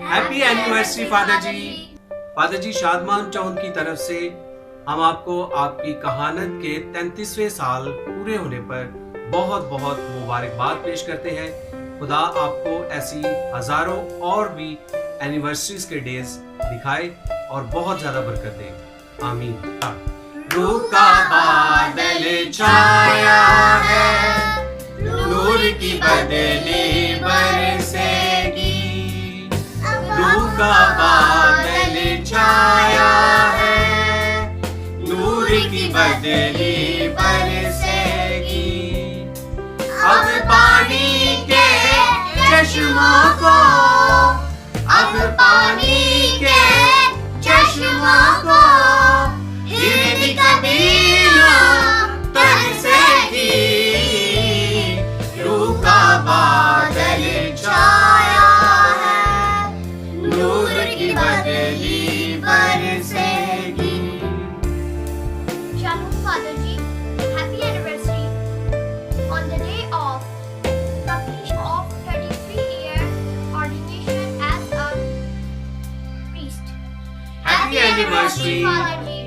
Happy anniversary father जी। Father जी, Shadman town की तरफ से हम आपको आपकी कहानत के 33वें साल पूरे होने पर बहुत बहुत मुबारकबाद पेश करते हैं। खुदा आपको ऐसी हजारों और भी एनिवर्सरीज के डेज दिखाए और बहुत ज्यादा बरकत दे। आमीन। रूह का बादल छाया है, नूर की बदली बरसेगी। रूह का बादल छाया है, नूर की बदली बरसेगी। अब पानी के चश्मों को, अब पानी के चश्मों को हिरनी कभी ना तरसेगी। रूह का बादल छाया है, नूर की बदली बरसेगी। Shalom, Father Ji. Happy anniversary. On the day of completion of 33-year ordination as a priest. Happy anniversary. Father Ji.